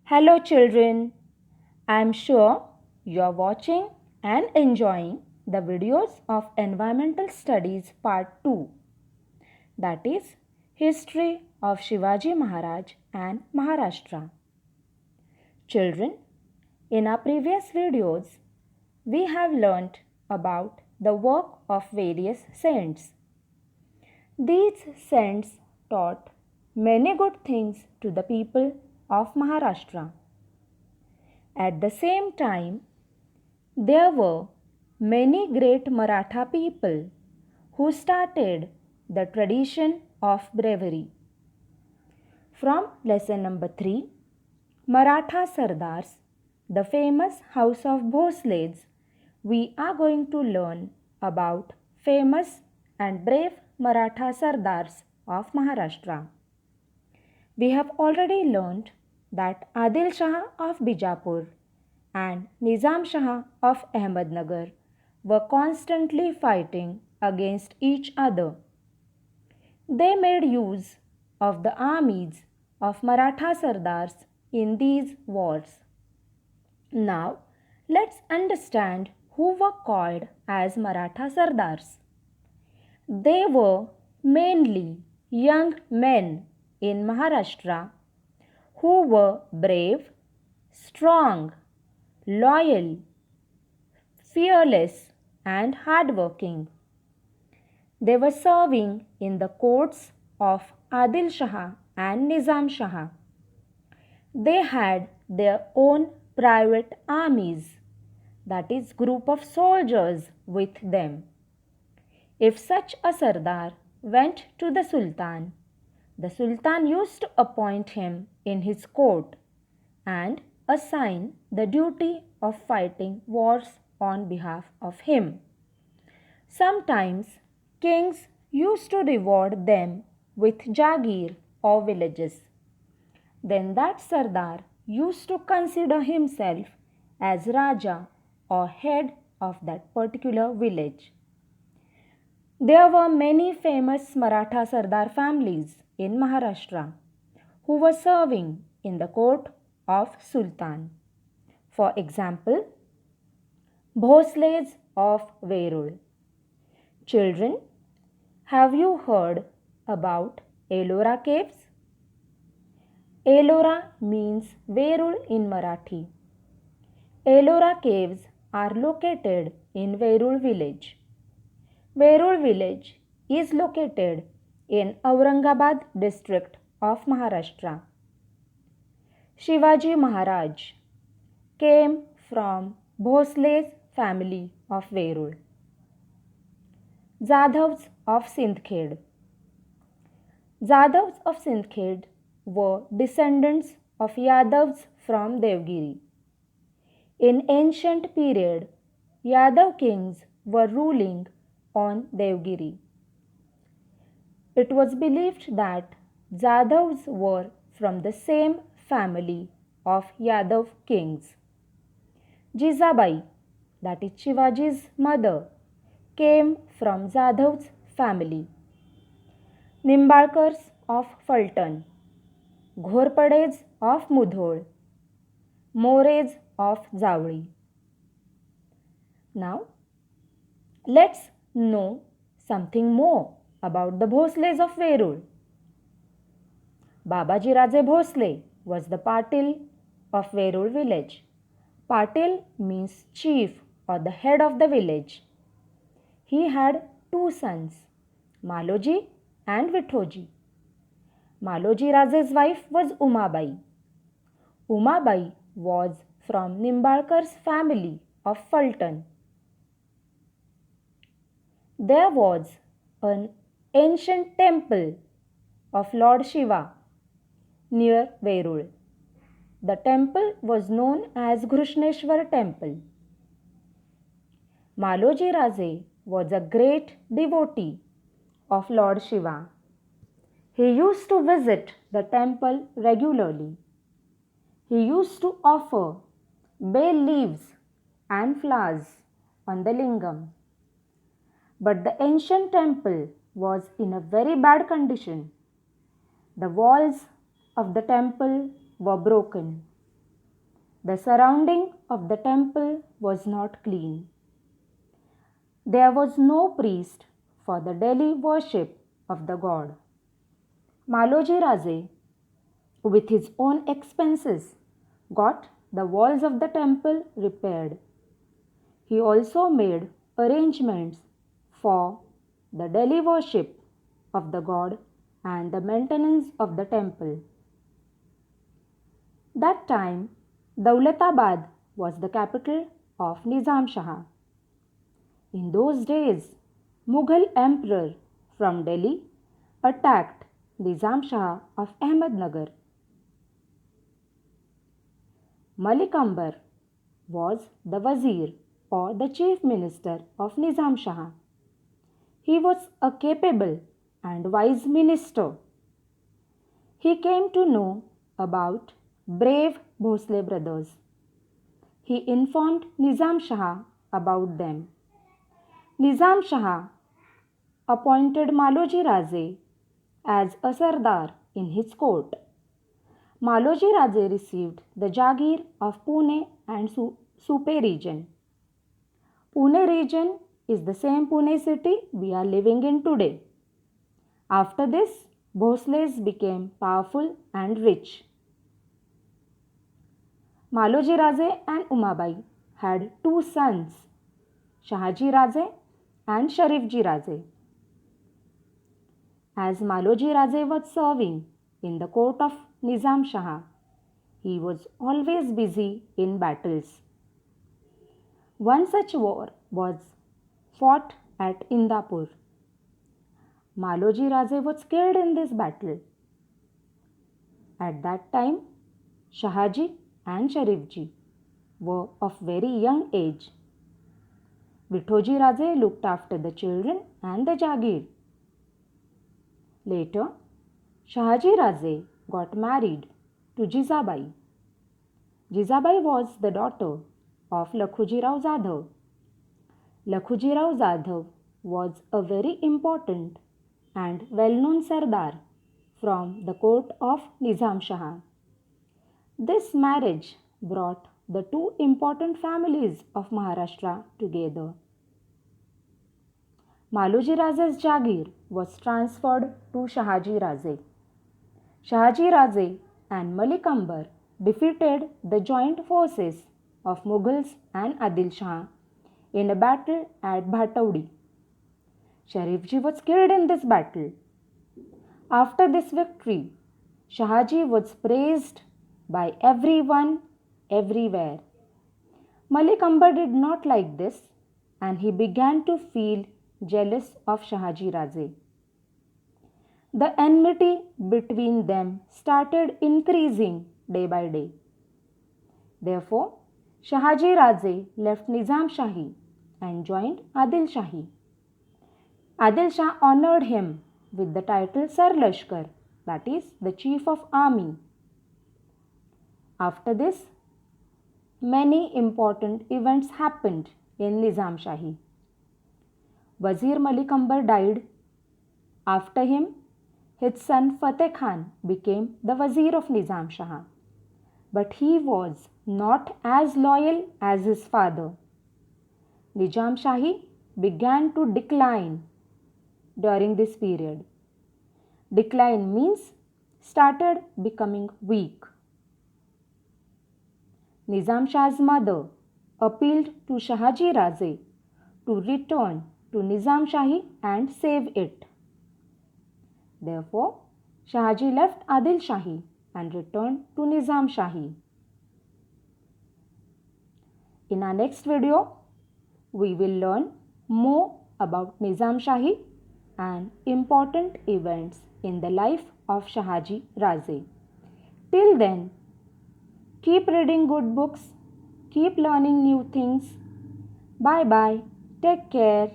Hello, children. I am sure you are watching and enjoying the videos of Environmental Studies Part 2, that is, History of Shivaji Maharaj and Maharashtra. Children, in our previous videos, we have learnt about the work of various saints. These saints taught many good things to the people of Maharashtra. At the same time, there were many great Maratha people who started the tradition of bravery. From lesson number 3, Maratha Sardars, the famous house of Bhosles, we are going to learn about famous and brave Maratha Sardars of Maharashtra. We have already learned that Adil Shah of Bijapur and Nizam Shah of Ahmednagar were constantly fighting against each other. They made use of the armies of Maratha Sardars in these wars. Now, let's understand who were called as Maratha Sardars. They were mainly young men in Maharashtra who were brave, strong, loyal, fearless, and hardworking. They were serving in the courts of Adil Shah and Nizam Shah. They had their own private armies, that is, group of soldiers with them. If such a Sardar went to the Sultan used to appoint him in his court and assign the duty of fighting wars on behalf of him. Sometimes kings used to reward them with Jagir or villages. Then that Sardar used to consider himself as Raja or head of that particular village. There were many famous Maratha Sardar families in Maharashtra who were serving in the court of Sultan. For example, Bhosles of Verul. Children, have you heard about Ellora caves? Ellora means Verul in Marathi. Ellora caves are located in Verul village. Verul village is located in Aurangabad district of Maharashtra. Shivaji Maharaj came from Bhosle's family of Verul. Jadhavs of Sindkhed. Jadhavs of Sindkhed were descendants of Yadavs from Devgiri. In ancient period, Yadav kings were ruling on Devgiri. It was believed that Jadavs were from the same family of Yadav kings. Jizabai, that is Shivaji's mother, came from Jadhav's family. Nimbalkars of Fulton, Ghorpades of Mudhol, Mores of Javli. Now, let's know something more about the Bhosles of Verul. Babaji Raje Bhosle was the Patil of Verul village. Patil means chief or the head of the village. He had two sons, Maloji and Vithoji. Maloji Raje's wife was Umabai. Umabai was from Nimbalkar's family of Fulton. There was an ancient temple of Lord Shiva near Verul. The temple was known as Grushneshwar temple. Maloji Raje was a great devotee of Lord Shiva. He used to visit the temple regularly. He used to offer bay leaves and flowers on the lingam. But the ancient temple was in a very bad condition. The walls of the temple were broken. The surrounding of the temple was not clean. There was no priest for the daily worship of the god. Maloji Raje, with his own expenses, got the walls of the temple repaired. He also made arrangements for the daily worship of the god and the maintenance of the temple. That time, Daulatabad was the capital of Nizam Shah. In those days, Mughal emperor from Delhi attacked Nizam Shah of Ahmednagar. Malik Ambar was the Wazir or the Chief Minister of Nizam Shah. He was a capable and wise minister. He came to know about brave Bhosle brothers. He informed Nizam Shah about them. Nizam Shah appointed Maloji Raje as a Sardar in his court. Maloji Raje received the Jagir of Pune and Supe region. Pune region is the same Pune city we are living in today. After this, Bhosles became powerful and rich. Maloji Raje and Umabai had two sons, Shahaji Raje and Sharifji Raje. As Maloji Raje was serving in the court of Nizam Shah, he was always busy in battles. One such war was fought at Indapur. Maloji Raje was killed in this battle. At that time, Shahaji and Sharifji were of very young age. Vithoji Raje looked after the children and the Jagir. Later, Shahaji Raje got married to Jizabai. Jizabai was the daughter of Lakhuji Rao Jadhav. Lakhuji Rao Jadhav was a very important and well-known Sardar from the court of Nizam Shah. This marriage brought the two important families of Maharashtra together. Maloji Raje's Jagir was transferred to Shahaji Raje. Shahaji Raje and Malik Ambar defeated the joint forces of Mughals and Adil Shah in a battle at Bhatawdi. Sharifji was killed in this battle. After this victory, Shahaji was praised by everyone, everywhere. Malik Ambar did not like this and he began to feel jealous of Shahaji Raje. The enmity between them started increasing day by day. Therefore, Shahaji Raje left Nizam Shahi and joined Adil Shahi. Adil Shah honored him with the title Sar Lashkar, that is, the Chief of Army. After this, many important events happened in Nizam Shahi. Wazir Malik Ambar died. After him, his son Fateh Khan became the Wazir of Nizam Shah. But he was not as loyal as his father. Nizam Shahi began to decline during this period. Decline means started becoming weak. Nizam Shah's mother appealed to Shahaji Raje to return to Nizam Shahi and save it. Therefore, Shahaji left Adil Shahi and returned to Nizam Shahi. In our next video, we will learn more about Nizam Shahi and important events in the life of Shahaji Raje. Till then, keep reading good books, keep learning new things. Bye bye. Take care.